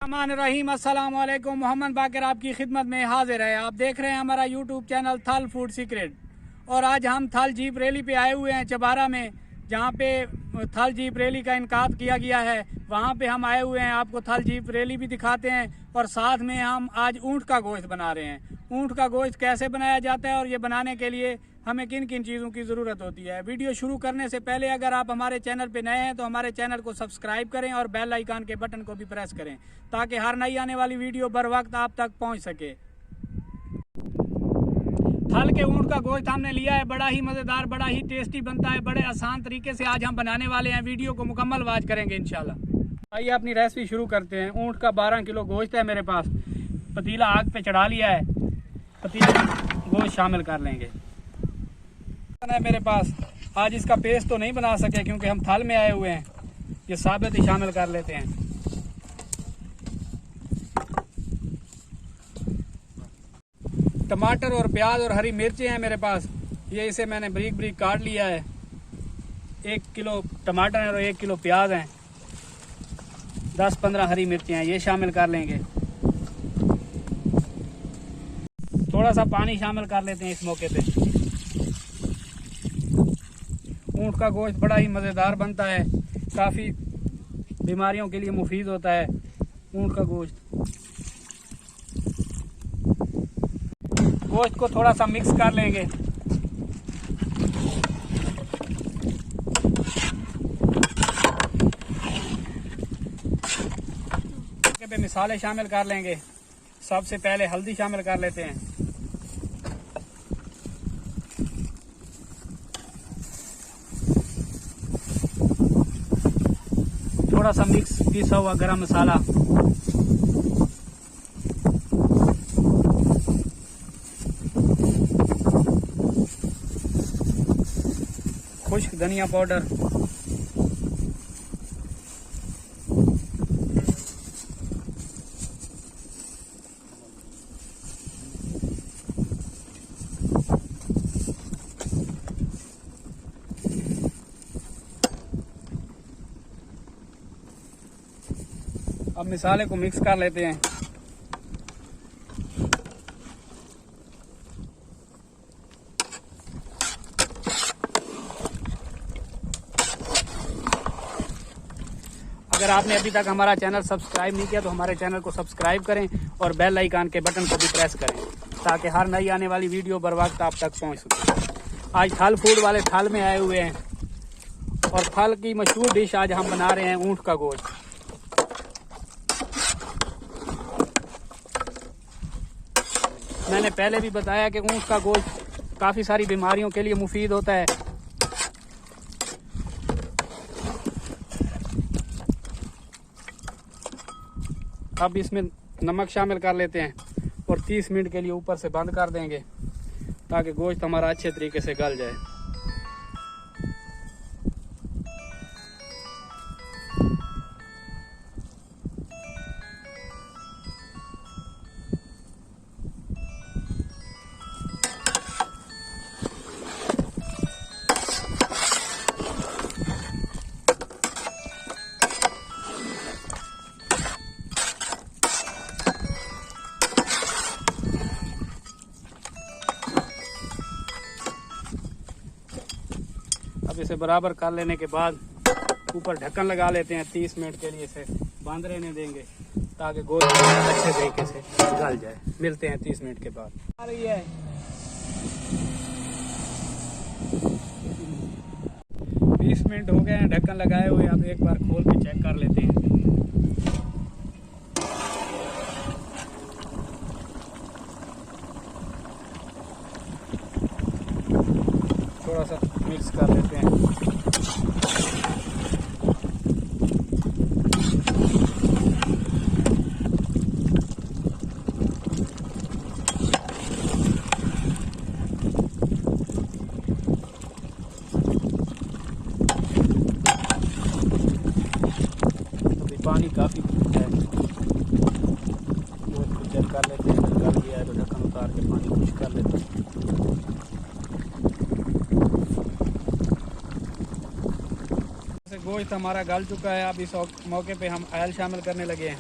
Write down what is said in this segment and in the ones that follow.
रहमान रहीम अस्सलाम वालेकुम। मोहम्मद बाकर आपकी खिदमत में हाजिर है। आप देख रहे हैं हमारा यूट्यूब चैनल थल फूड सीक्रेट। और आज हम थल जीप रैली पे आए हुए हैं चबारा में, जहाँ पे थल जीप रैली का इनकाद किया गया है। वहाँ पे हम आए हुए हैं, आपको थल जीप रैली भी दिखाते हैं और साथ में हम आज ऊँट का गोश्त बना रहे हैं। ऊँट का गोश्त कैसे बनाया जाता है और ये बनाने के लिए हमें किन किन चीज़ों की ज़रूरत होती है। वीडियो शुरू करने से पहले अगर आप हमारे चैनल पे नए हैं तो हमारे चैनल को सब्सक्राइब करें और बेल आइकन के बटन को भी प्रेस करें ताकि हर नई आने वाली वीडियो बर वक्त आप तक पहुंच सके। थल के ऊँट का गोश्त हमने लिया है, बड़ा ही मज़ेदार, बड़ा ही टेस्टी बनता है। बड़े आसान तरीके से आज हम बनाने वाले हैं। वीडियो को मुकम्मल वॉच करेंगे इंशाल्लाह। आइए अपनी रेसिपी शुरू करते हैं। ऊँट का 12 किलो गोश्त है मेरे पास। पतीला आग पे चढ़ा लिया है, पतीले में गोश्त शामिल कर लेंगे। है मेरे पास आज इसका पेस्ट तो नहीं बना सके क्योंकि हम थल में आए हुए हैं, ये साबित ही शामिल कर लेते हैं। टमाटर और प्याज और हरी मिर्चें हैं मेरे पास, ये इसे मैंने बारीक बारीक काट लिया है। 1 किलो टमाटर और 1 किलो प्याज हैं, 10-15 हरी मिर्चें हैं, ये शामिल कर लेंगे। थोड़ा सा पानी शामिल कर लेते हैं इस मौके पे। ऊँट का गोश्त बड़ा ही मज़ेदार बनता है, काफ़ी बीमारियों के लिए मुफीद होता है ऊँट का गोश्त। गोश्त को थोड़ा सा मिक्स कर लेंगे। पे मिसाले शामिल कर लेंगे। सबसे पहले हल्दी शामिल कर लेते हैं। थोड़ा सा मिक्स पिसा हुआ गरम मसाला, खुश्क धनिया पाउडर, अब मिसाले को मिक्स कर लेते हैं। अगर आपने अभी तक हमारा चैनल सब्सक्राइब नहीं किया तो हमारे चैनल को सब्सक्राइब करें और बेल आइकन के बटन को भी प्रेस करें ताकि हर नई आने वाली वीडियो बर वक्त आप तक पहुंच सके। आज थल फूड वाले थल में आए हुए हैं और थल की मशहूर डिश आज हम बना रहे हैं ऊँट का गोश्त। मैंने पहले भी बताया कि ऊँट का गोश्त काफ़ी सारी बीमारियों के लिए मुफीद होता है। अब इसमें नमक शामिल कर लेते हैं और 30 मिनट के लिए ऊपर से बंद कर देंगे ताकि गोश्त हमारा अच्छे तरीके से गल जाए। अब इसे बराबर कर लेने के बाद ऊपर ढक्कन लगा लेते हैं। 30 मिनट के लिए इसे बंद रहने देंगे ताकि गोश्त अच्छे तरीके से गल जाए। मिलते हैं 30 मिनट के बाद। आ रही है 20 मिनट हो गए हैं ढक्कन लगाए हुए। अब एक बार खोल के चेक कर लेते हैं। थोड़ा सा मिक्स कर लेते हैं। अभी पानी काफ़ी है, वो चेक कर लेते हैं। गल गया है तो ढक्कन उतार के पानी खुश कर लेते हैं। गोश्त हमारा गल चुका है। अब इस मौके पे हम ऑयल शामिल करने लगे हैं।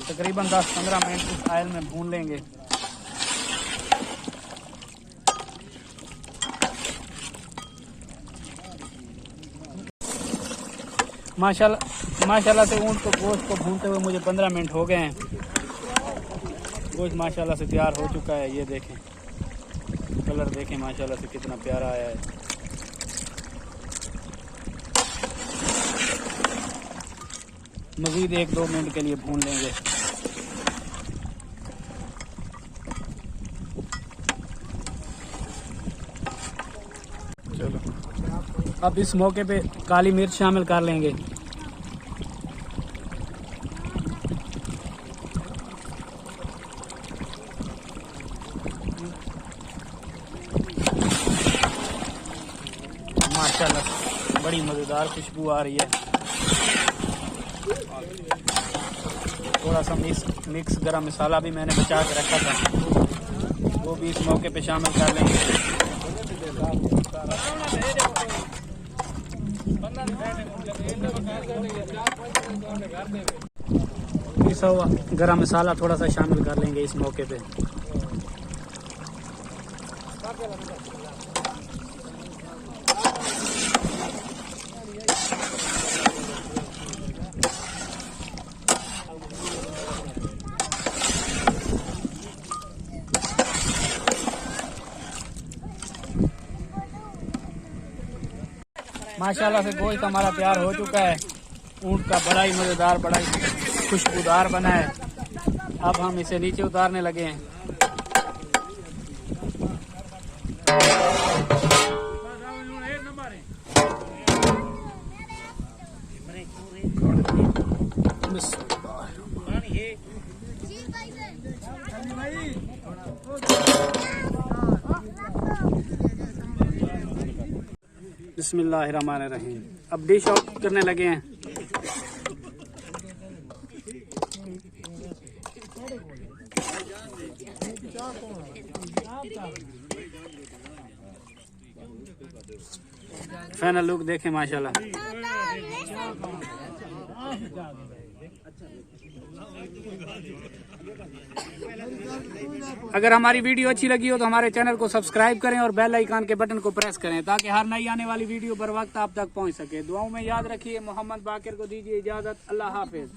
तकरीबन 10-15 मिनट इस ऑयल में भून लेंगे। माशाल्लाह से ऊँट को गोश्त को भूनते हुए मुझे 15 मिनट हो गए हैं। गोश्त माशाल्लाह से तैयार हो चुका है। ये देखें, कलर देखें माशाल्लाह से कितना प्यारा आया है। मज़ीद 1-2 मिनट के लिए भून लेंगे। चलो, अब इस मौके पे काली मिर्च शामिल कर लेंगे। माशाल्लाह बड़ी मज़ेदार खुशबू आ रही है। थोड़ा सा मिक्स गरम मसाला भी मैंने बचा के रखा था, वो भी इस मौके पे शामिल कर लेंगे। पिसा हुआ गरम मसाला थोड़ा सा शामिल कर लेंगे इस मौके पे। माशाल्लाह से गोश्त हमारा तैयार हो चुका है। ऊँट का बड़ा ही मज़ेदार, बड़ा ही खुशबूदार बना है। अब हम इसे नीचे उतारने लगे हैं। बिस्मिल्लाहिर्रहमानिर्रहीम। अब डिश आउट करने लगे हैं। फाइनल लुक देखें माशाल्लाह। अगर हमारी वीडियो अच्छी लगी हो तो हमारे चैनल को सब्सक्राइब करें और बेल आइकन के बटन को प्रेस करें ताकि हर नई आने वाली वीडियो बर वक्त आप तक पहुंच सके। दुआओं में याद रखिए। मोहम्मद बाकिर को दीजिए इजाज़त। अल्लाह हाफिज।